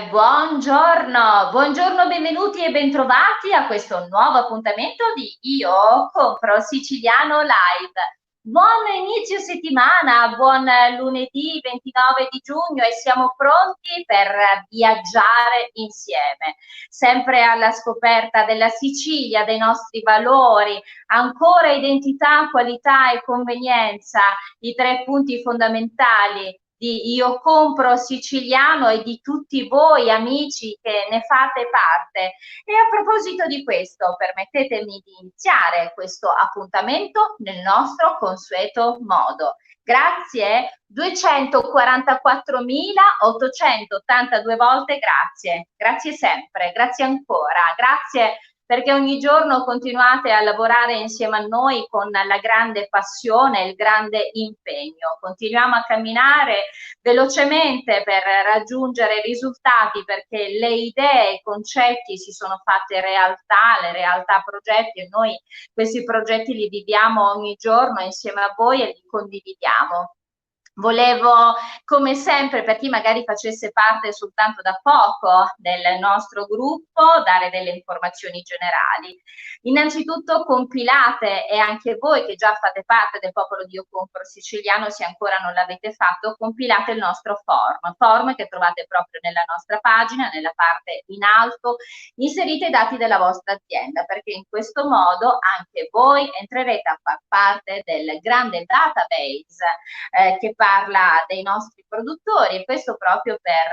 Buongiorno, buongiorno, benvenuti e bentrovati a questo nuovo appuntamento di Io Compro Siciliano Live. Buon inizio settimana, buon lunedì 29 di giugno e siamo pronti per viaggiare insieme, sempre alla scoperta della Sicilia, dei nostri valori, ancora identità, qualità e convenienza, i tre punti fondamentali di Io Compro Siciliano e di tutti voi amici che ne fate parte. E a proposito di questo, permettetemi di iniziare questo appuntamento nel nostro consueto modo. Grazie, 244.882 volte grazie, grazie sempre, grazie ancora, grazie perché ogni giorno continuate a lavorare insieme a noi con la grande passione e il grande impegno. Continuiamo a camminare velocemente per raggiungere risultati perché le idee, i concetti si sono fatte realtà, le realtà progetti e noi questi progetti li viviamo ogni giorno insieme a voi e li condividiamo. Volevo, come sempre, per chi magari facesse parte soltanto da poco del nostro gruppo, dare delle informazioni generali. Innanzitutto compilate, e anche voi che già fate parte del popolo di Io Compro Siciliano, se ancora non l'avete fatto, compilate il nostro form che trovate proprio nella nostra pagina, nella parte in alto, inserite i dati della vostra azienda, perché in questo modo anche voi entrerete a far parte del grande database che parla dei nostri produttori, e questo proprio per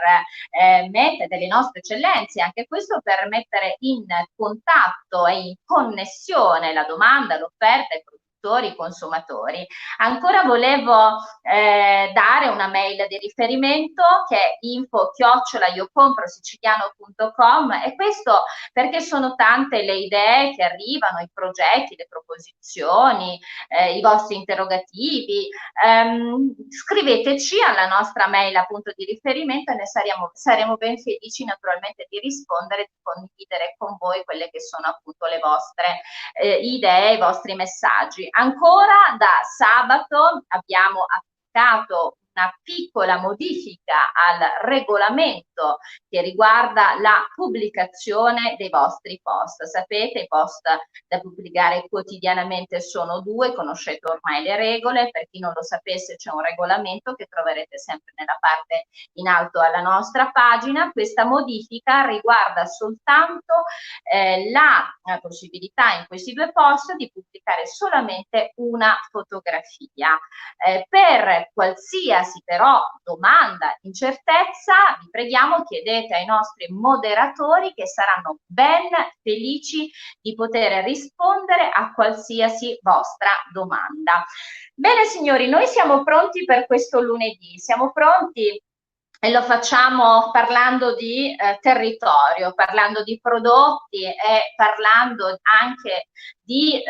mettere delle nostre eccellenze, anche questo per mettere in contatto e in connessione la domanda, l'offerta e i produttori, i consumatori. Ancora volevo dare una mail di riferimento che è info@iocomprosiciliano.com, e questo perché sono tante le idee che arrivano, i progetti, le proposizioni, i vostri interrogativi. Scriveteci alla nostra mail appunto di riferimento e ne saremo ben felici naturalmente di rispondere e di condividere con voi quelle che sono appunto le vostre idee, i vostri messaggi. Ancora da sabato abbiamo applicato una piccola modifica al regolamento che riguarda la pubblicazione dei vostri post. Sapete, i post da pubblicare quotidianamente sono 2, conoscete ormai le regole. Per chi non lo sapesse, c'è un regolamento che troverete sempre nella parte in alto alla nostra pagina. Questa modifica riguarda soltanto la possibilità in questi 2 post di pubblicare solamente una fotografia. Per qualsiasi però domanda, incertezza, vi preghiamo, chiedete ai nostri moderatori che saranno ben felici di poter rispondere a qualsiasi vostra domanda. Bene signori, noi siamo pronti per questo lunedì, siamo pronti e lo facciamo parlando di territorio, parlando di prodotti e parlando anche di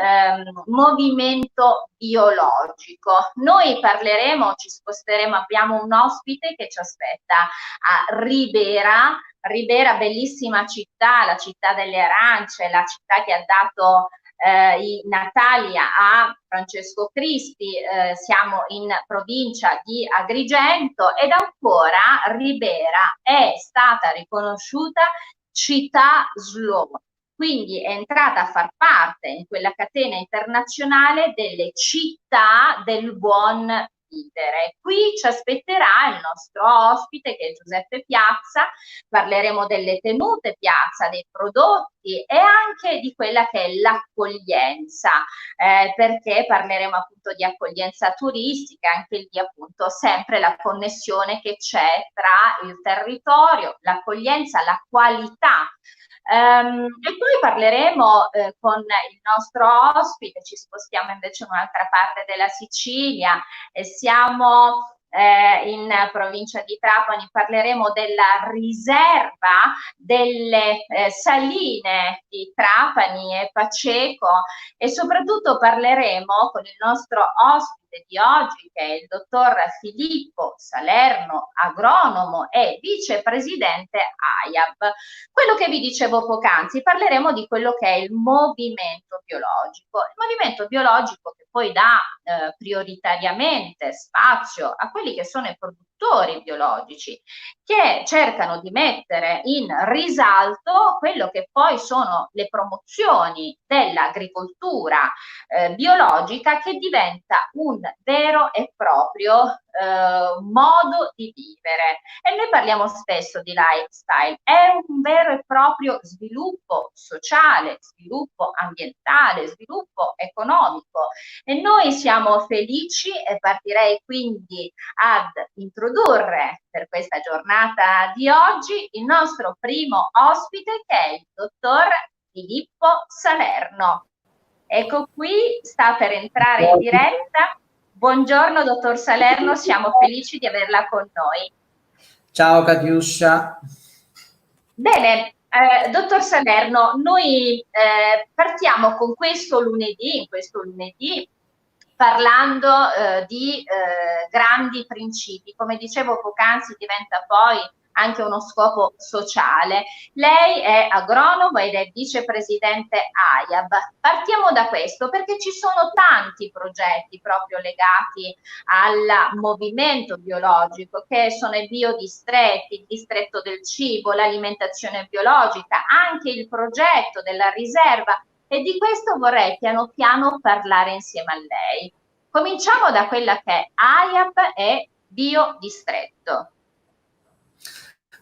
movimento biologico. Noi parleremo, ci sposteremo, abbiamo un ospite che ci aspetta a Ribera. Ribera, bellissima città, la città delle arance, la città che ha dato i natali a Francesco Cristi. Siamo in provincia di Agrigento ed ancora Ribera è stata riconosciuta città slow, quindi è entrata a far parte in quella catena internazionale delle città del buon vivere. Qui ci aspetterà il nostro ospite che è Giuseppe Piazza, parleremo delle tenute piazza, dei prodotti e anche di quella che è l'accoglienza, perché parleremo appunto di accoglienza turistica, anche lì appunto sempre la connessione che c'è tra il territorio, l'accoglienza, la qualità. E poi parleremo con il nostro ospite, ci spostiamo invece in un'altra parte della Sicilia e siamo in provincia di Trapani, parleremo della riserva delle saline di Trapani e Paceco, e soprattutto parleremo con il nostro ospite di oggi che è il dottor Filippo Salerno, agronomo e vicepresidente AIAB. Quello che vi dicevo poc'anzi, parleremo di quello che è il movimento biologico che poi dà prioritariamente spazio a quelli che sono i produttori agricoltori biologici, che cercano di mettere in risalto quello che poi sono le promozioni dell'agricoltura biologica, che diventa un vero e proprio modo di vivere. E noi parliamo spesso di lifestyle, è un vero e proprio sviluppo sociale, sviluppo ambientale, sviluppo economico, e noi siamo felici, e partirei quindi ad introdurre per questa giornata di oggi il nostro primo ospite, che è il dottor Filippo Salerno. Ecco qui, sta per entrare in diretta. Buongiorno dottor Salerno, siamo felici di averla con noi. Ciao Katiuscia. Bene, dottor Salerno, noi partiamo con questo lunedì, parlando di grandi principi. Come dicevo poc'anzi, diventa poi anche uno scopo sociale. Lei è agronomo ed è vicepresidente AIAB. Partiamo da questo, perché ci sono tanti progetti proprio legati al movimento biologico, che sono i biodistretti, il distretto del cibo, l'alimentazione biologica, anche il progetto della riserva, e di questo vorrei piano piano parlare insieme a lei. Cominciamo da quella che è AIAB e biodistretto.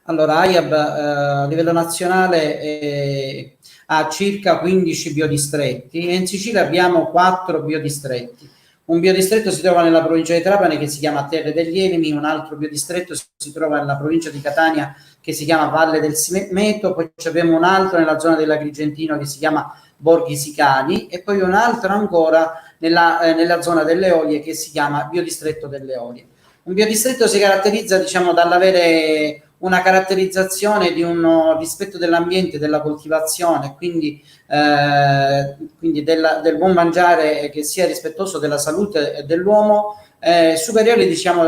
Allora, AIAB a livello nazionale ha circa 15 biodistretti e in Sicilia abbiamo 4 biodistretti. Un biodistretto si trova nella provincia di Trapani, che si chiama Terre degli Elimi, un altro biodistretto si trova nella provincia di Catania, che si chiama Valle del Simeto, poi abbiamo un altro nella zona dell'Agrigentino che si chiama Borghi Sicani, e poi un altro ancora nella zona delle Olie, che si chiama Biodistretto delle Olie. Un biodistretto si caratterizza, diciamo, dall'avere una caratterizzazione di un rispetto dell'ambiente, della coltivazione, quindi del buon mangiare, che sia rispettoso della salute dell'uomo, superiore, diciamo,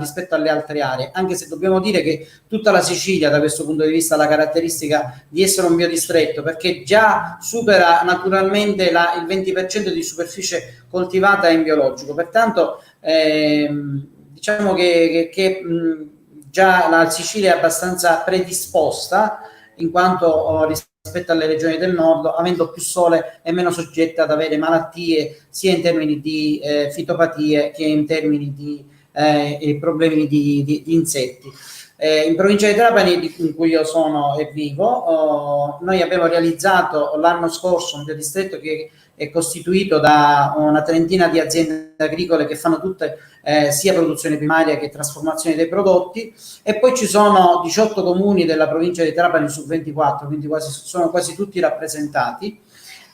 rispetto alle altre aree, anche se dobbiamo dire che tutta la Sicilia da questo punto di vista ha la caratteristica di essere un biodistretto, perché già supera naturalmente il 20% di superficie coltivata in biologico. Pertanto diciamo che già la Sicilia è abbastanza predisposta, in quanto rispetto alle regioni del nord, avendo più sole, è meno soggetta ad avere malattie sia in termini di fitopatie che in termini di problemi di insetti. In provincia di Trapani, in cui io sono e vivo, noi abbiamo realizzato l'anno scorso un biodistretto che è costituito da una trentina di aziende agricole che fanno tutte sia produzione primaria che trasformazione dei prodotti, e poi ci sono 18 comuni della provincia di Trapani su 24, quindi sono quasi tutti rappresentati.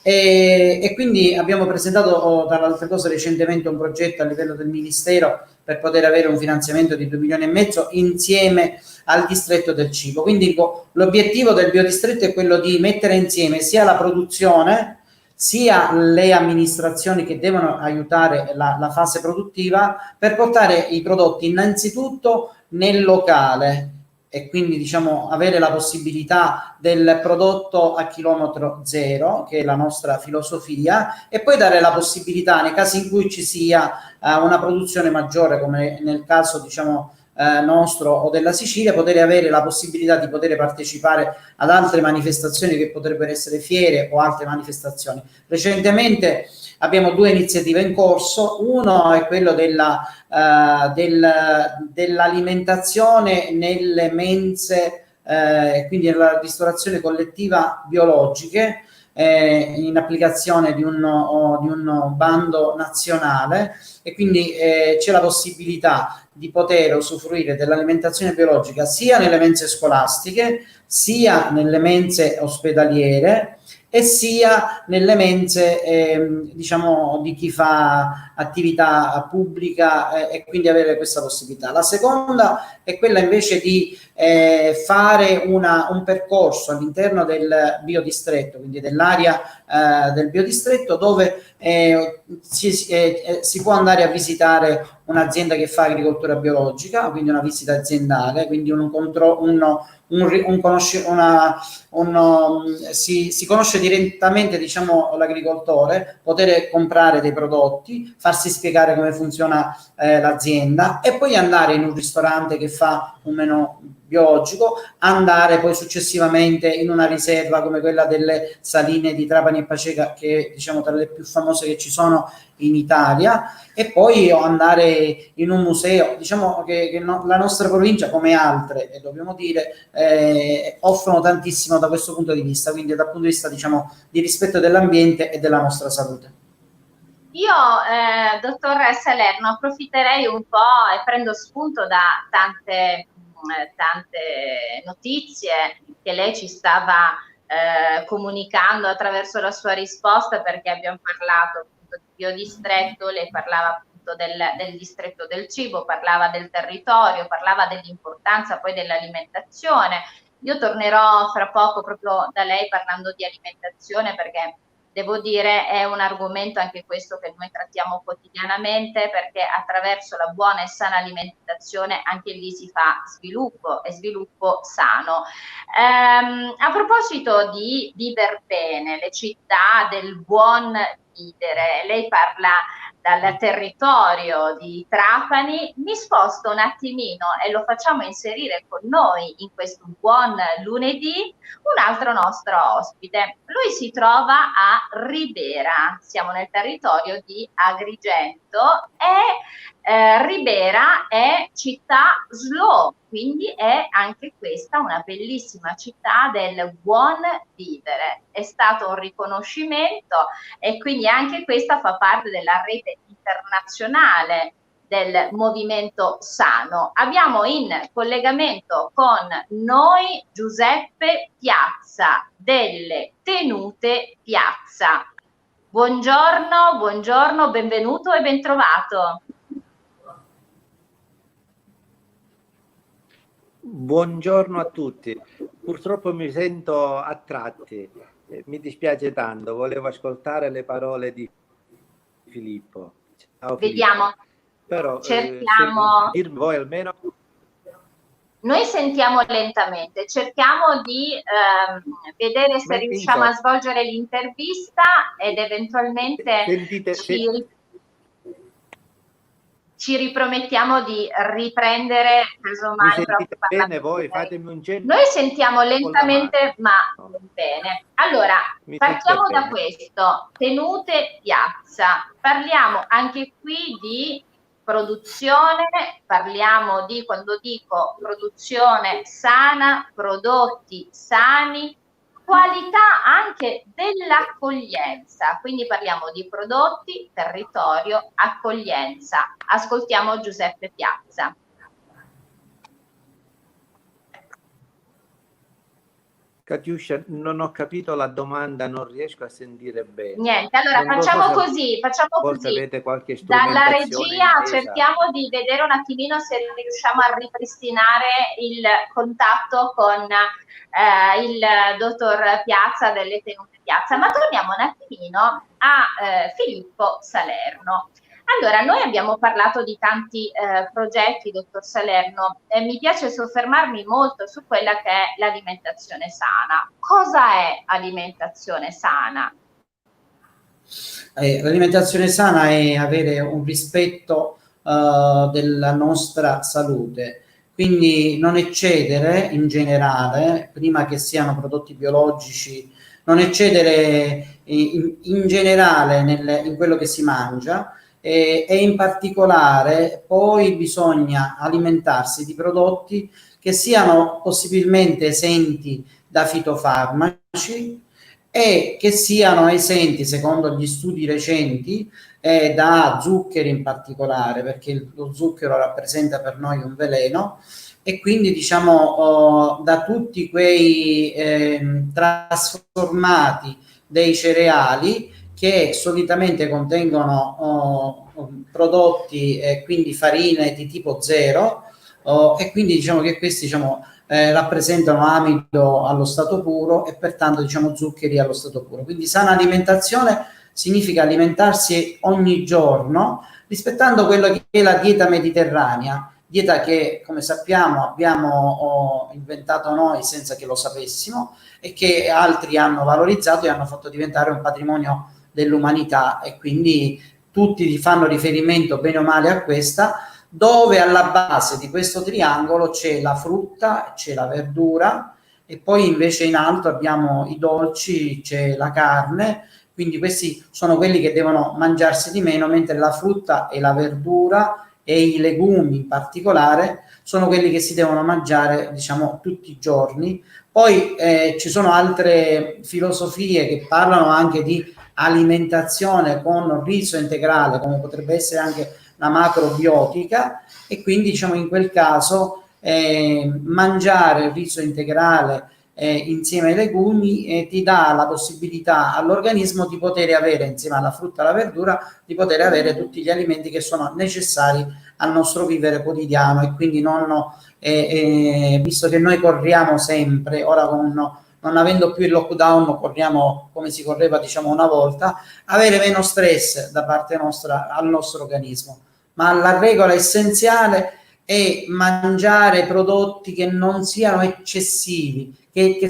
E quindi abbiamo presentato, tra le altre cose, recentemente un progetto a livello del Ministero per poter avere un finanziamento di 2,5 milioni insieme al distretto del cibo. Quindi l'obiettivo del biodistretto è quello di mettere insieme sia la produzione, sia le amministrazioni che devono aiutare la fase produttiva, per portare i prodotti innanzitutto nel locale, e quindi, diciamo, avere la possibilità del prodotto a chilometro zero, che è la nostra filosofia, e poi dare la possibilità, nei casi in cui ci sia una produzione maggiore, come nel caso, diciamo, nostro o della Sicilia, poter avere la possibilità di poter partecipare ad altre manifestazioni, che potrebbero essere fiere o altre manifestazioni. Recentemente abbiamo 2 iniziative in corso. Uno è quello dell'alimentazione nelle mense, quindi nella ristorazione collettiva biologiche, in applicazione di un bando nazionale, e quindi c'è la possibilità di poter usufruire dell'alimentazione biologica sia nelle mense scolastiche, sia nelle mense ospedaliere, e sia nelle mense diciamo di chi fa attività pubblica, e quindi avere questa possibilità. La seconda è quella invece di fare un percorso all'interno del biodistretto, quindi dell'area del biodistretto, dove si può andare a visitare un'azienda che fa agricoltura biologica, quindi una visita aziendale, quindi si conosce direttamente, diciamo, l'agricoltore, poter comprare dei prodotti, farsi spiegare come funziona l'azienda e poi andare in un ristorante che fa un menù biologico, andare poi successivamente in una riserva come quella delle Saline di Trapani e Paceca, che è, diciamo, tra le più famose che ci sono in Italia, e poi andare in un museo. Diciamo che la nostra provincia, come altre, e dobbiamo dire, offrono tantissimo da questo punto di vista, quindi dal punto di vista, diciamo, di rispetto dell'ambiente e della nostra salute. Io, dottor Salerno, approfitterei un po' e prendo spunto da tante notizie che lei ci stava comunicando attraverso la sua risposta, perché abbiamo parlato appunto di biodistretto, lei parlava appunto del distretto del cibo, parlava del territorio, parlava dell'importanza poi dell'alimentazione. Io tornerò fra poco proprio da lei parlando di alimentazione, perché devo dire è un argomento anche questo che noi trattiamo quotidianamente, perché attraverso la buona e sana alimentazione anche lì si fa sviluppo, e sviluppo sano. A proposito di viver bene, le città del buon vivere, lei parla dal territorio di Trapani. Mi sposto un attimino e lo facciamo inserire con noi in questo buon lunedì un altro nostro ospite. Lui si trova a Ribera, siamo nel territorio di Agrigento, e Ribera è città slow, quindi è anche questa una bellissima città del buon vivere. È stato un riconoscimento, e quindi anche questa fa parte della rete internazionale del movimento sano. Abbiamo in collegamento con noi Giuseppe Piazza delle Tenute Piazza. Buongiorno, buongiorno, benvenuto e bentrovato. Buongiorno a tutti. Purtroppo mi sento a tratti, mi dispiace tanto, volevo ascoltare le parole di Filippo. Ciao, vediamo, Filippo. Però cerchiamo. dirmi voi almeno. Noi sentiamo lentamente, cerchiamo di vedere se riusciamo a svolgere l'intervista ed eventualmente ci ripromettiamo di riprendere casomai. Mi sentite bene voi? Fatemi un cenno. Noi sentiamo lentamente ma bene. Allora, partiamo da questo. Tenute Piazza. Parliamo anche qui di produzione, parliamo di, quando dico produzione sana, prodotti sani, qualità anche dell'accoglienza, quindi parliamo di prodotti, territorio, accoglienza. Ascoltiamo Giuseppe Piazza. Katiuscia, non ho capito la domanda, non riesco a sentire bene. Niente, allora facciamo così. Avete qualche dalla regia cerchiamo di vedere un attimino se riusciamo a ripristinare il contatto con il dottor Piazza delle Tenute Piazza, ma torniamo un attimino a Filippo Salerno. Allora, noi abbiamo parlato di tanti progetti, dottor Salerno, mi piace soffermarmi molto su quella che è l'alimentazione sana. Cosa è alimentazione sana? L'alimentazione sana è avere un rispetto della nostra salute, quindi non eccedere in generale, prima che siano prodotti biologici, non eccedere in generale in quello che si mangia, e in particolare poi bisogna alimentarsi di prodotti che siano possibilmente esenti da fitofarmaci e che siano esenti, secondo gli studi recenti, da zuccheri in particolare, perché lo zucchero rappresenta per noi un veleno, e quindi diciamo da tutti quei trasformati dei cereali che solitamente contengono prodotti, quindi farine di tipo zero, e quindi diciamo che questi rappresentano amido allo stato puro e pertanto zuccheri allo stato puro. Quindi sana alimentazione significa alimentarsi ogni giorno rispettando quello che è la dieta mediterranea, dieta che, come sappiamo, abbiamo inventato noi senza che lo sapessimo e che altri hanno valorizzato e hanno fatto diventare un patrimonio dell'umanità, e quindi tutti fanno riferimento bene o male a questa, dove alla base di questo triangolo c'è la frutta, c'è la verdura, e poi invece in alto abbiamo i dolci, c'è la carne. Quindi questi sono quelli che devono mangiarsi di meno, mentre la frutta e la verdura e i legumi in particolare sono quelli che si devono mangiare, diciamo, tutti i giorni. Poi ci sono altre filosofie che parlano anche di alimentazione con riso integrale, come potrebbe essere anche la macrobiotica, e quindi, diciamo, in quel caso mangiare il riso integrale insieme ai legumi ti dà la possibilità all'organismo di poter avere, insieme alla frutta e alla verdura, di poter avere tutti gli alimenti che sono necessari al nostro vivere quotidiano. E quindi visto che noi corriamo sempre, ora non avendo più il lockdown, corriamo come si correva, diciamo, una volta, avere meno stress da parte nostra al nostro organismo. Ma la regola essenziale è mangiare prodotti che non siano eccessivi, che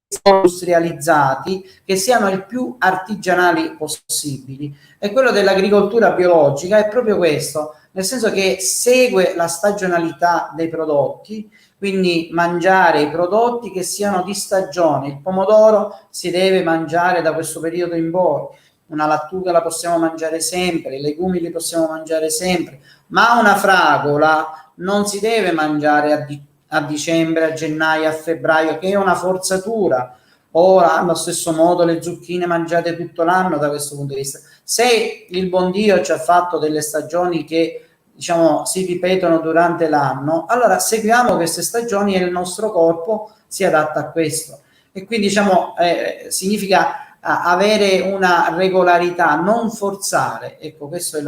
siano industrializzati, che siano il più artigianali possibili. E quello dell'agricoltura biologica è proprio questo, nel senso che segue la stagionalità dei prodotti, quindi mangiare i prodotti che siano di stagione. Il pomodoro si deve mangiare da questo periodo in poi, una lattuga la possiamo mangiare sempre, i legumi li possiamo mangiare sempre, ma una fragola non si deve mangiare a dicembre, a gennaio, a febbraio, che è una forzatura. Ora, allo stesso modo, le zucchine mangiate tutto l'anno da questo punto di vista. Se il buon Dio ci ha fatto delle stagioni che, diciamo, si ripetono durante l'anno, allora seguiamo queste stagioni e il nostro corpo si adatta a questo. E quindi, diciamo, significa avere una regolarità, non forzare. Ecco, questo è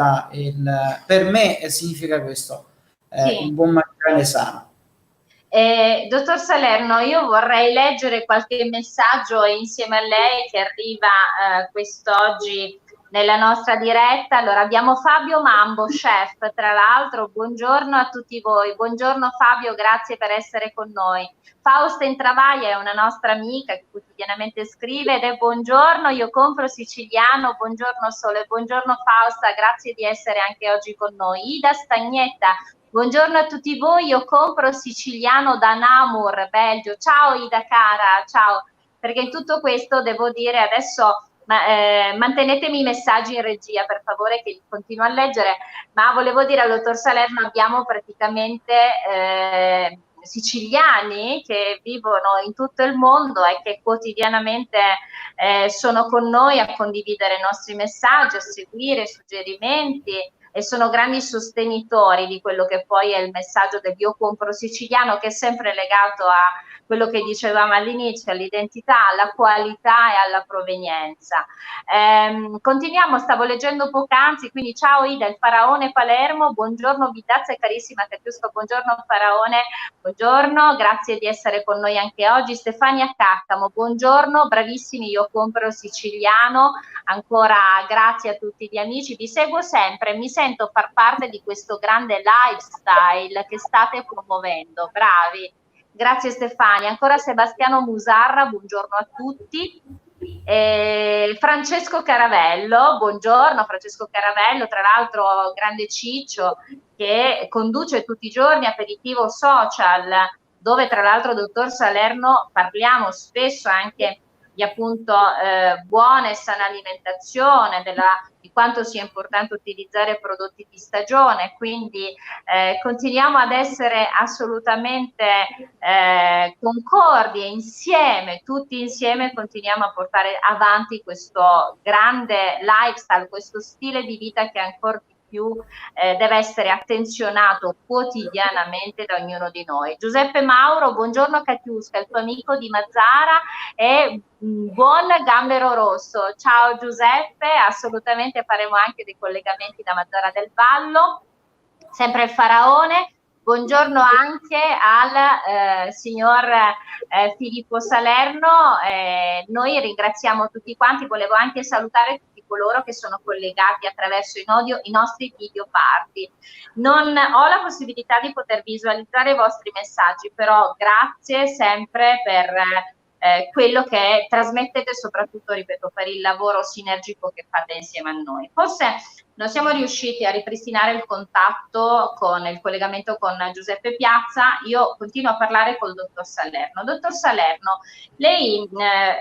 per me significa questo, Sì. il buon mangiare sano. Dottor Salerno, io vorrei leggere qualche messaggio insieme a lei che arriva quest'oggi nella nostra diretta. Allora, abbiamo Fabio Mambo, chef, tra l'altro, buongiorno a tutti voi. Buongiorno Fabio, grazie per essere con noi. Fausta Intravaglia è una nostra amica che quotidianamente scrive ed è buongiorno, io compro siciliano, buongiorno Sole, buongiorno Fausta, grazie di essere anche oggi con noi. Ida Stagnetta, buongiorno a tutti voi, io compro siciliano da Namur, Belgio. Ciao Ida cara, ciao. Perché in tutto questo devo dire adesso, mantenetemi i messaggi in regia per favore che continuo a leggere, ma volevo dire al dottor Salerno abbiamo praticamente siciliani che vivono in tutto il mondo e che quotidianamente sono con noi a condividere i nostri messaggi, a seguire suggerimenti, e sono grandi sostenitori di quello che poi è il messaggio del io compro siciliano, che è sempre legato a quello che dicevamo all'inizio, all'identità, alla qualità e alla provenienza. Continuiamo, stavo leggendo poc'anzi, quindi ciao Ida, il Faraone Palermo, buongiorno Vitazza e carissima Catiusco, buongiorno Faraone, buongiorno, grazie di essere con noi anche oggi. Stefania Caccamo, buongiorno, bravissimi, io compro siciliano, ancora grazie a tutti gli amici, vi seguo sempre, mi sento far parte di questo grande lifestyle che state promuovendo, bravi. Grazie Stefania, ancora Sebastiano Musarra, buongiorno a tutti. Francesco Caravello, buongiorno Francesco Caravello, tra l'altro grande Ciccio che conduce tutti i giorni Aperitivo Social, dove tra l'altro dottor Salerno parliamo spesso anche di appunto buona e sana alimentazione, di quanto sia importante utilizzare prodotti di stagione, quindi continuiamo ad essere assolutamente concordi e insieme, tutti insieme continuiamo a portare avanti questo grande lifestyle, questo stile di vita che ancora di più deve essere attenzionato quotidianamente da ognuno di noi. Giuseppe Mauro, buongiorno Catiusca, il tuo amico di Mazzara e buon Gambero Rosso. Ciao Giuseppe, assolutamente faremo anche dei collegamenti da Mazzara del Vallo. Sempre il Faraone. Buongiorno anche al signor Filippo Salerno. Noi ringraziamo tutti quanti, volevo anche salutare tutti coloro che sono collegati attraverso i nostri video party. Non ho la possibilità di poter visualizzare i vostri messaggi, però grazie sempre per quello che trasmettete, soprattutto, ripeto, per il lavoro sinergico che fate insieme a noi. Forse non siamo riusciti a ripristinare il contatto con il collegamento con Giuseppe Piazza. Io continuo a parlare col dottor Salerno. Dottor Salerno, lei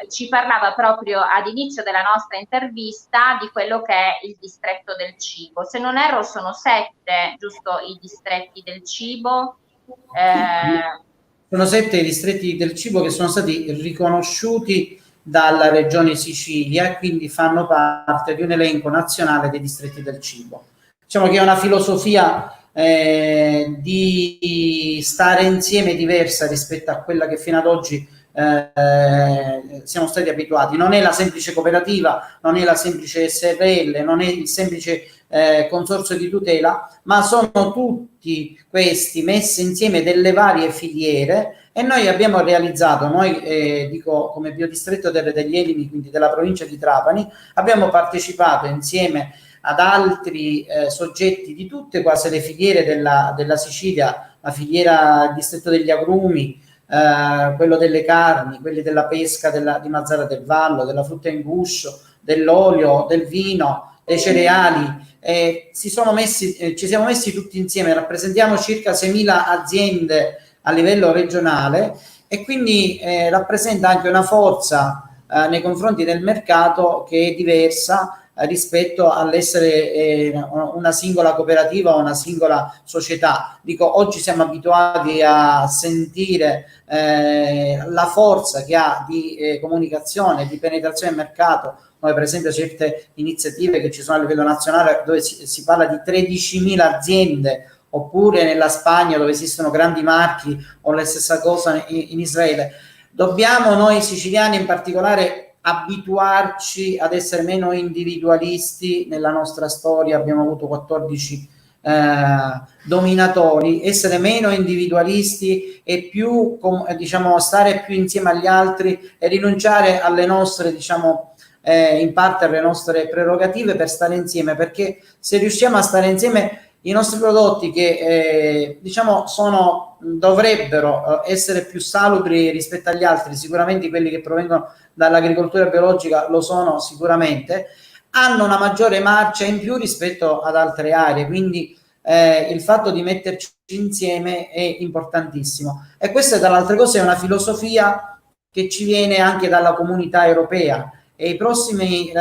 ci parlava proprio ad inizio della nostra intervista di quello che è il distretto del cibo. Se non erro sono 7, giusto, i distretti del cibo. Sono 7 i distretti del cibo che sono stati riconosciuti dalla Regione Sicilia e quindi fanno parte di un elenco nazionale dei distretti del cibo. Diciamo che è una filosofia di stare insieme diversa rispetto a quella che fino ad oggi siamo stati abituati. Non è la semplice cooperativa, non è la semplice SRL, non è il semplice consorzio di tutela, ma sono tutti questi messi insieme delle varie filiere, e noi abbiamo realizzato, dico come biodistretto degli Elimi, quindi della provincia di Trapani, abbiamo partecipato insieme ad altri soggetti di tutte quasi le filiere della Sicilia, la filiera, il distretto degli agrumi, quello delle carni, quelli della pesca di Mazzara del Vallo, della frutta in guscio, dell'olio, del vino, dei cereali. Ci siamo messi tutti insieme, rappresentiamo circa 6.000 aziende a livello regionale, e quindi rappresenta anche una forza nei confronti del mercato che è diversa rispetto all'essere una singola cooperativa o una singola società. Dico, oggi siamo abituati a sentire la forza che ha di comunicazione, di penetrazione del mercato, come per esempio certe iniziative che ci sono a livello nazionale dove si parla di 13.000 aziende, oppure nella Spagna dove esistono grandi marchi, o la stessa cosa in Israele. Dobbiamo noi siciliani in particolare abituarci ad essere meno individualisti. Nella nostra storia abbiamo avuto 14 dominatori, essere meno individualisti e più, diciamo, stare più insieme agli altri e rinunciare alle nostre, diciamo, in parte alle nostre prerogative per stare insieme, perché se riusciamo a stare insieme, i nostri prodotti che diciamo dovrebbero essere più salubri rispetto agli altri, sicuramente quelli che provengono dall'agricoltura biologica lo sono sicuramente, hanno una maggiore marcia in più rispetto ad altre aree, quindi il fatto di metterci insieme è importantissimo. E questa, tra le altre cose, è una filosofia che ci viene anche dalla comunità europea, e i prossimi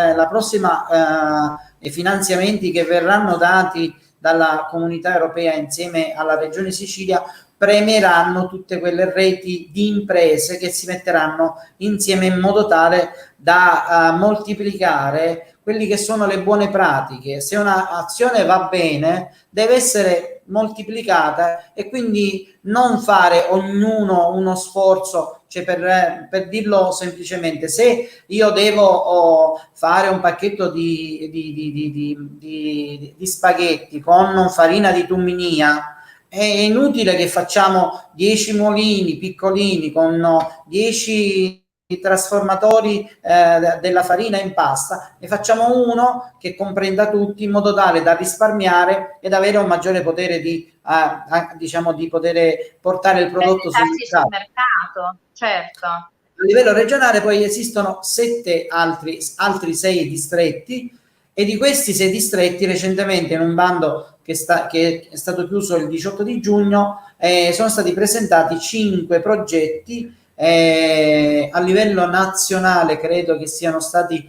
finanziamenti che verranno dati dalla comunità europea insieme alla Regione Sicilia premieranno tutte quelle reti di imprese che si metteranno insieme in modo tale da moltiplicare quelli che sono le buone pratiche. Se un'azione va bene, deve essere moltiplicata, e quindi non fare ognuno uno sforzo, cioè per dirlo semplicemente, se io devo fare un pacchetto di spaghetti con farina di tumminia, è inutile che facciamo 10 mulini piccolini con 10 trasformatori della farina in pasta, ne facciamo uno che comprenda tutti, in modo tale da risparmiare ed avere un maggiore potere diciamo di poter portare il prodotto sul mercato. Certo. A livello regionale poi esistono 7 altri 6 distretti, e di questi 6 distretti recentemente, in un bando che è stato chiuso il 18 di giugno, sono stati presentati 5 progetti. A livello nazionale credo che siano stati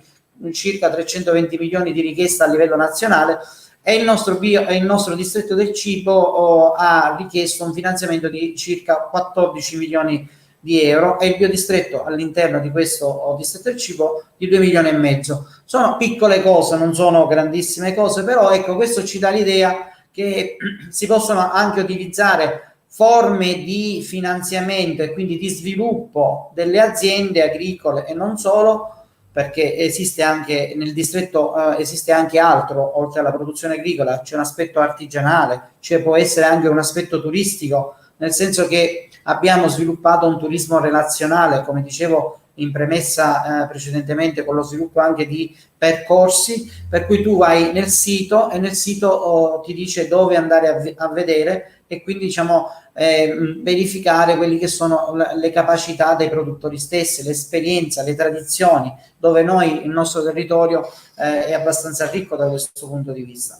circa 320 milioni di richiesta a livello nazionale, e il nostro distretto del cibo ha richiesto un finanziamento di circa 14 milioni di euro, e il biodistretto all'interno di questo distretto del cibo di 2 milioni e mezzo. Sono piccole cose, non sono grandissime cose, però ecco, questo ci dà l'idea che si possono anche utilizzare forme di finanziamento e quindi di sviluppo delle aziende agricole e non solo, perché esiste anche nel distretto, esiste anche altro, oltre alla produzione agricola, c'è un aspetto artigianale, può essere anche un aspetto turistico, nel senso che abbiamo sviluppato un turismo relazionale, come dicevo in premessa precedentemente, con lo sviluppo anche di percorsi, per cui tu vai nel sito e nel sito ti dice dove andare a vedere, e quindi diciamo verificare quelli che sono le capacità dei produttori stessi, l'esperienza, le tradizioni, dove il nostro territorio è abbastanza ricco da questo punto di vista.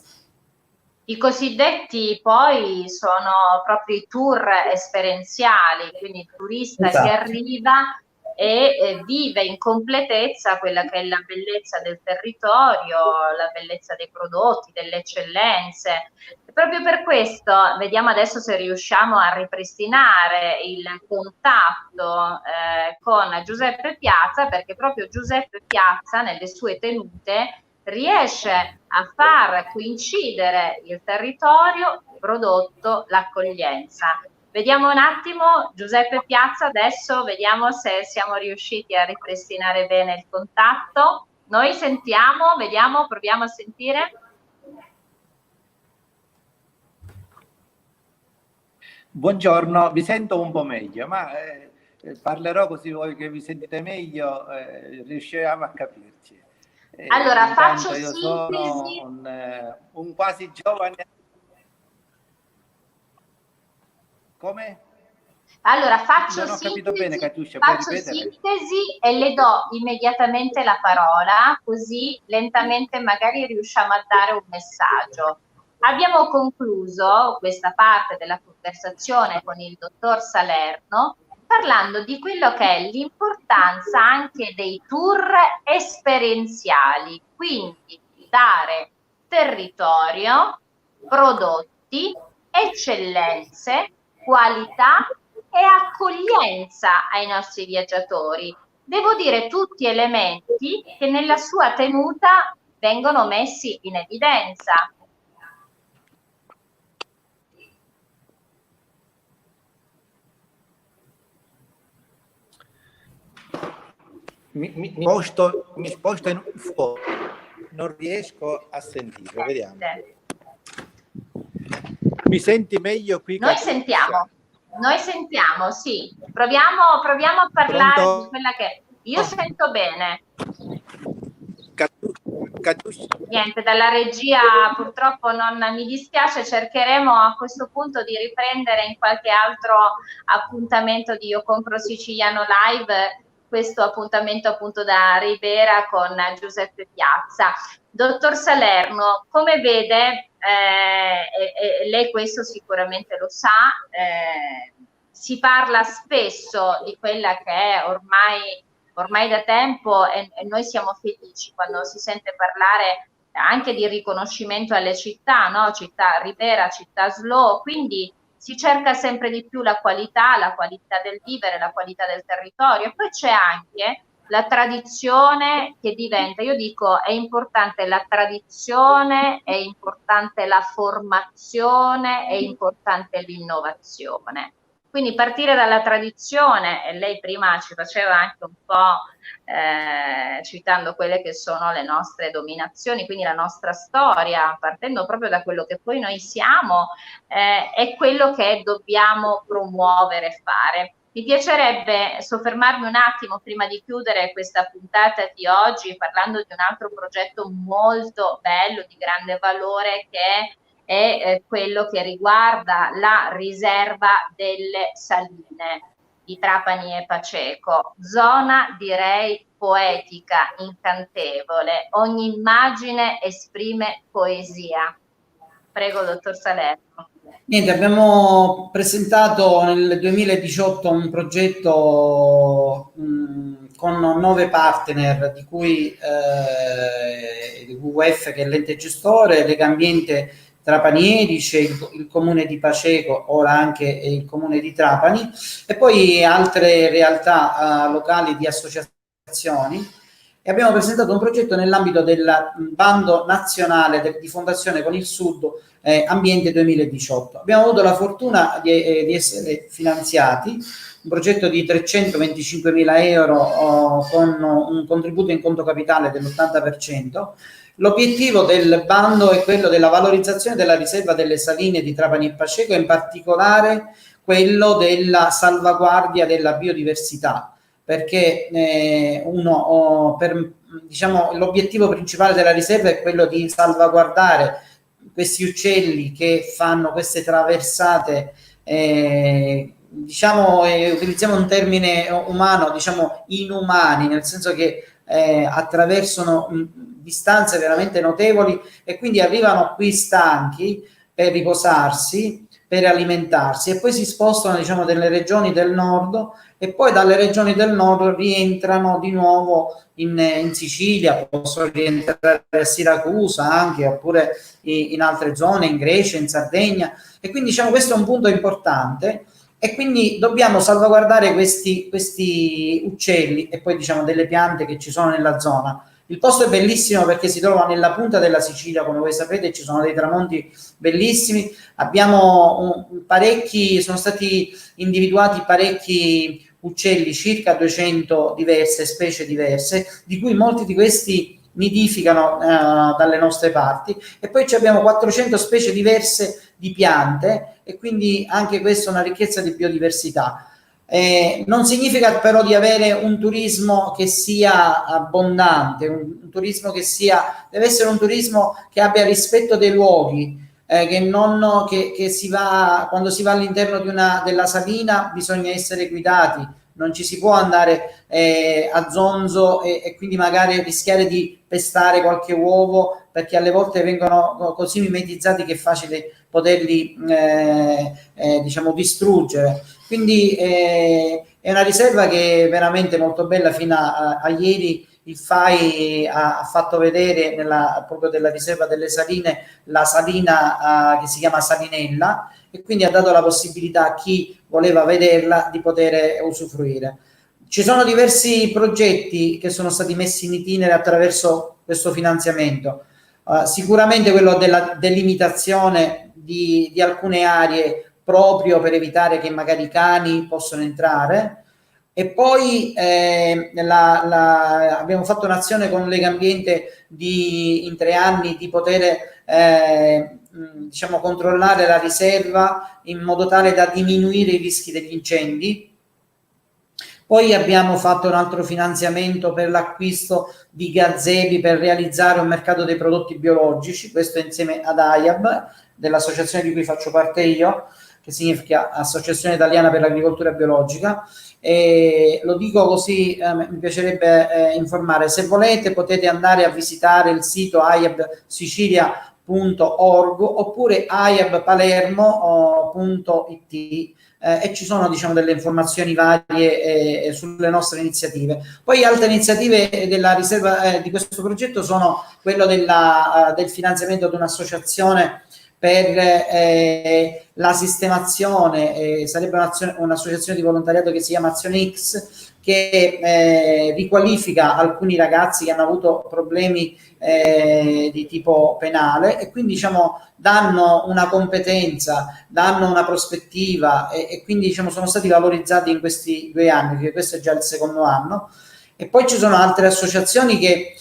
I cosiddetti poi sono proprio i tour esperienziali, quindi il turista che arriva e vive in completezza quella che è la bellezza del territorio, la bellezza dei prodotti, delle eccellenze. E proprio per questo vediamo adesso se riusciamo a ripristinare il contatto con Giuseppe Piazza, perché proprio Giuseppe Piazza nelle sue tenute riesce a far coincidere il territorio, il prodotto, l'accoglienza. Vediamo un attimo Giuseppe Piazza, adesso vediamo se siamo riusciti a ripristinare bene il contatto. Noi sentiamo, vediamo, proviamo a sentire. Buongiorno, vi sento un po' meglio, ma parlerò così voi che vi sentite meglio, riusciamo a capirci. Allora, faccio io sintesi. sono un quasi giovane. Come? Allora, faccio sintesi e le do immediatamente la parola, così lentamente magari riusciamo a dare un messaggio. Abbiamo concluso questa parte della conversazione con il dottor Salerno parlando di quello che è l'importanza anche dei tour esperienziali, quindi dare territorio, prodotti, eccellenze, qualità e accoglienza ai nostri viaggiatori. Devo dire tutti elementi che nella sua tenuta vengono messi in evidenza. Mi sposto in fuori, non riesco a sentire, vediamo. Mi senti meglio qui? Noi sentiamo, sì. Proviamo a parlare. Pronto? Di quella che io sento bene. Niente, dalla regia purtroppo non mi dispiace, cercheremo a questo punto di riprendere in qualche altro appuntamento di Io Compro Siciliano Live questo appuntamento appunto da Ribera con Giuseppe Piazza. Dottor Salerno, come vede, lei questo sicuramente lo sa, si parla spesso di quella che è ormai da tempo e noi siamo felici quando si sente parlare anche di riconoscimento alle città, no? Città Ribera, città slow, quindi si cerca sempre di più la qualità del vivere, la qualità del territorio, e poi c'è anche la tradizione che diventa, io dico, è importante la tradizione, è importante la formazione, è importante l'innovazione. Quindi partire dalla tradizione, e lei prima ci faceva anche un po' citando quelle che sono le nostre dominazioni, quindi la nostra storia, partendo proprio da quello che poi noi siamo, è quello che dobbiamo promuovere e fare. Mi piacerebbe soffermarmi un attimo prima di chiudere questa puntata di oggi parlando di un altro progetto molto bello, di grande valore, che è quello che riguarda la riserva delle saline di Trapani e Paceco, zona direi poetica, incantevole, ogni immagine esprime poesia. Prego, dottor Salerno. Niente, abbiamo presentato nel 2018 un progetto con 9 partner, di cui WWF, che è l'ente gestore, Legambiente Trapani Edice, il comune di Paceco, ora anche il comune di Trapani, e poi altre realtà locali di associazioni. e abbiamo presentato un progetto nell'ambito del bando nazionale di fondazione con il Sud Ambiente 2018. Abbiamo avuto la fortuna di essere finanziati, un progetto di 325.000 euro con un contributo in conto capitale dell'80%. L'obiettivo del bando è quello della valorizzazione della riserva delle saline di Trapani e Paceco, in particolare quello della salvaguardia della biodiversità, perché diciamo, l'obiettivo principale della riserva è quello di salvaguardare questi uccelli che fanno queste traversate, diciamo, utilizziamo un termine umano, diciamo inumani, nel senso che attraversano distanze veramente notevoli e quindi arrivano qui stanchi per riposarsi, per alimentarsi, e poi si spostano, diciamo, nelle regioni del nord, e poi dalle regioni del nord rientrano di nuovo in Sicilia, possono rientrare a Siracusa anche, oppure in altre zone, in Grecia, in Sardegna, e quindi diciamo questo è un punto importante. E quindi dobbiamo salvaguardare questi uccelli e poi diciamo delle piante che ci sono nella zona. Il posto è bellissimo perché si trova nella punta della Sicilia, come voi sapete, ci sono dei tramonti bellissimi. Abbiamo sono stati individuati parecchi uccelli, circa 200 diverse specie diverse, di cui molti di questi nidificano dalle nostre parti, e poi abbiamo 400 specie diverse di piante, e quindi anche questa è una ricchezza di biodiversità. Non significa però di avere un turismo che sia abbondante, un turismo deve essere un turismo che abbia rispetto dei luoghi, che si va, quando si va all'interno della salina bisogna essere guidati, non ci si può andare a zonzo e quindi magari rischiare di pestare qualche uovo, perché alle volte vengono così mimetizzati che è facile poterli diciamo distruggere. Quindi è una riserva che è veramente molto bella. Fino a ieri il FAI ha fatto vedere proprio della riserva delle saline la salina che si chiama Salinella, e quindi ha dato la possibilità a chi voleva vederla di poter usufruire. Ci sono diversi progetti che sono stati messi in itinere attraverso questo finanziamento. Sicuramente quello della delimitazione di alcune aree, proprio per evitare che magari i cani possano entrare, e poi abbiamo fatto un'azione con Legambiente in 3 anni di poter diciamo controllare la riserva in modo tale da diminuire i rischi degli incendi. Poi abbiamo fatto un altro finanziamento per l'acquisto di gazebi per realizzare un mercato dei prodotti biologici, questo insieme ad AIAB, dell'associazione di cui faccio parte io, che significa Associazione Italiana per l'Agricoltura Biologica. E lo dico così, mi piacerebbe informare: se volete potete andare a visitare il sito aiabsicilia.org oppure aiabpalermo.it, e ci sono, diciamo, delle informazioni varie sulle nostre iniziative. Poi altre iniziative della riserva di questo progetto sono quello del finanziamento ad un'associazione per la sistemazione, sarebbe un'associazione di volontariato che si chiama Azione X, che riqualifica alcuni ragazzi che hanno avuto problemi di tipo penale, e quindi diciamo danno una competenza, danno una prospettiva, e quindi diciamo sono stati valorizzati in questi 2 anni, che questo è già il secondo anno. E poi ci sono altre associazioni che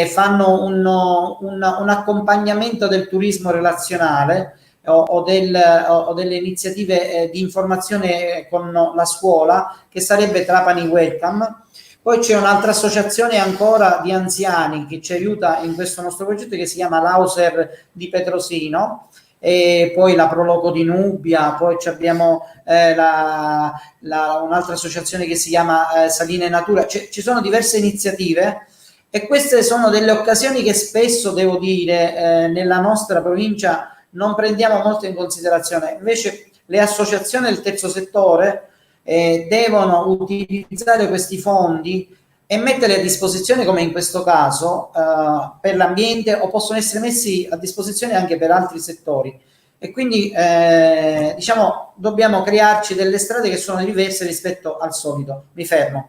fanno un accompagnamento del turismo relazionale o delle iniziative di informazione con la scuola, che sarebbe Trapani Welcome. Poi c'è un'altra associazione ancora di anziani che ci aiuta in questo nostro progetto, che si chiama Lauser di Petrosino, e poi la Proloco di Nubia. Poi abbiamo un'altra associazione che si chiama Saline Natura. Ci sono diverse iniziative, e queste sono delle occasioni che spesso, devo dire, nella nostra provincia non prendiamo molto in considerazione. Invece le associazioni del terzo settore devono utilizzare questi fondi e metterli a disposizione, come in questo caso, per l'ambiente, o possono essere messi a disposizione anche per altri settori. E quindi dobbiamo crearci delle strade che sono diverse rispetto al solito. Mi fermo.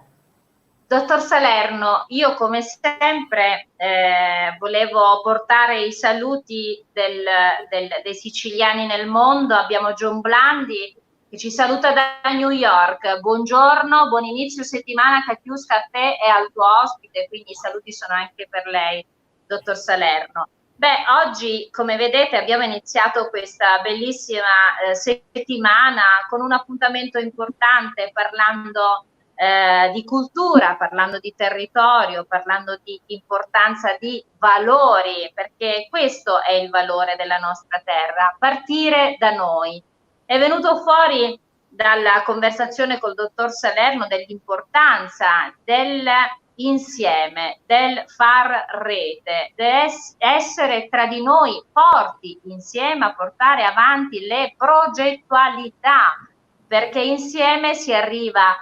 Dottor Salerno, io come sempre volevo portare i saluti dei siciliani nel mondo. Abbiamo John Blandi che ci saluta da New York. Buongiorno, buon inizio settimana, Catiusca, a te e al tuo ospite, quindi i saluti sono anche per lei, dottor Salerno. Beh, oggi, come vedete, abbiamo iniziato questa bellissima settimana con un appuntamento importante, parlando di cultura, parlando di territorio, parlando di importanza di valori, perché questo è il valore della nostra terra, partire da noi. È venuto fuori dalla conversazione col dottor Salerno dell'importanza dell'insieme, del far rete, essere tra di noi forti insieme a portare avanti le progettualità, perché insieme si arriva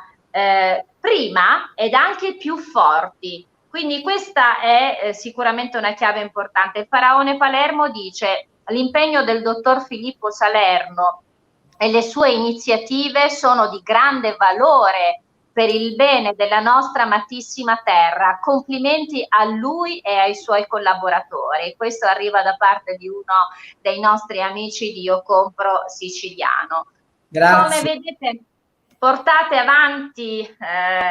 prima ed anche più forti. Quindi questa è sicuramente una chiave importante. Il Faraone Palermo dice: l'impegno del dottor Filippo Salerno e le sue iniziative sono di grande valore per il bene della nostra amatissima terra. Complimenti a lui e ai suoi collaboratori. Questo arriva da parte di uno dei nostri amici di Io Compro Siciliano. Grazie. Come vedete, portate avanti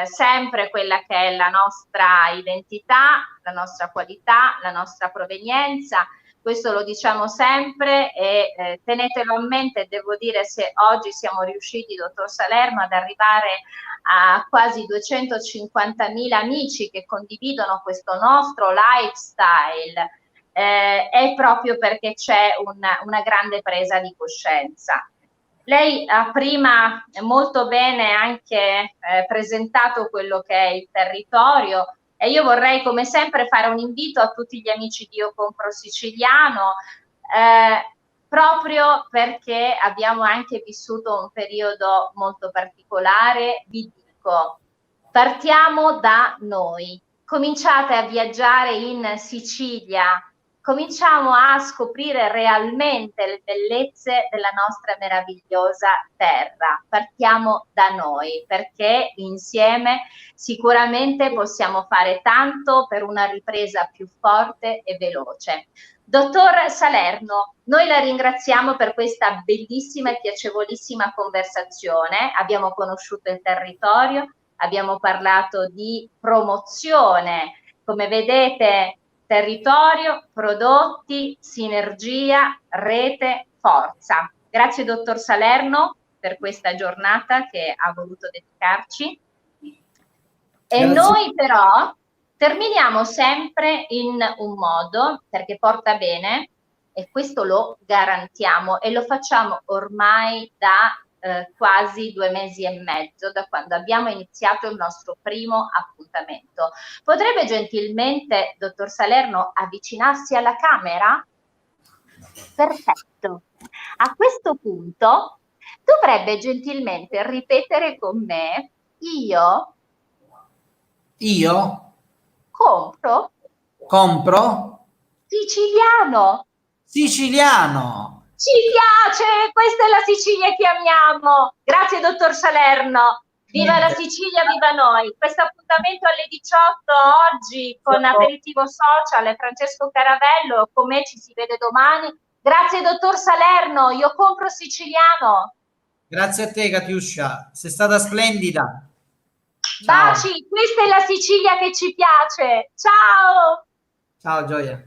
sempre quella che è la nostra identità, la nostra qualità, la nostra provenienza. Questo lo diciamo sempre e tenetelo a mente. Devo dire, se oggi siamo riusciti, dottor Salerno, ad arrivare a quasi 250.000 amici che condividono questo nostro lifestyle, è proprio perché c'è una grande presa di coscienza. Lei ha prima molto bene anche presentato quello che è il territorio, e io vorrei come sempre fare un invito a tutti gli amici di Io Compro Siciliano, proprio perché abbiamo anche vissuto un periodo molto particolare. Vi dico, partiamo da noi, cominciate a viaggiare in Sicilia, cominciamo a scoprire realmente le bellezze della nostra meravigliosa terra. Partiamo da noi, perché insieme sicuramente possiamo fare tanto per una ripresa più forte e veloce. Dottor Salerno, noi la ringraziamo per questa bellissima e piacevolissima conversazione. Abbiamo conosciuto il territorio, abbiamo parlato di promozione, come vedete, territorio, prodotti, sinergia, rete, forza. Grazie dottor Salerno per questa giornata che ha voluto dedicarci. E noi però terminiamo sempre in un modo, perché porta bene, e questo lo garantiamo e lo facciamo ormai da quasi 2 mesi e mezzo, da quando abbiamo iniziato il nostro primo appuntamento. Potrebbe gentilmente, dottor Salerno, avvicinarsi alla camera? Perfetto. A questo punto dovrebbe gentilmente ripetere con me: io compro siciliano. Siciliano. Ci piace, questa è la Sicilia che amiamo. Grazie dottor Salerno. Viva la Sicilia, viva noi. Questo appuntamento alle 18 oggi con Aperitivo Social e Francesco Caravello. Con me ci si vede domani. Grazie dottor Salerno, Io Compro Siciliano. Grazie a te Catiuscia, sei stata splendida. Ciao. Baci, questa è la Sicilia che ci piace. Ciao. Ciao Gioia.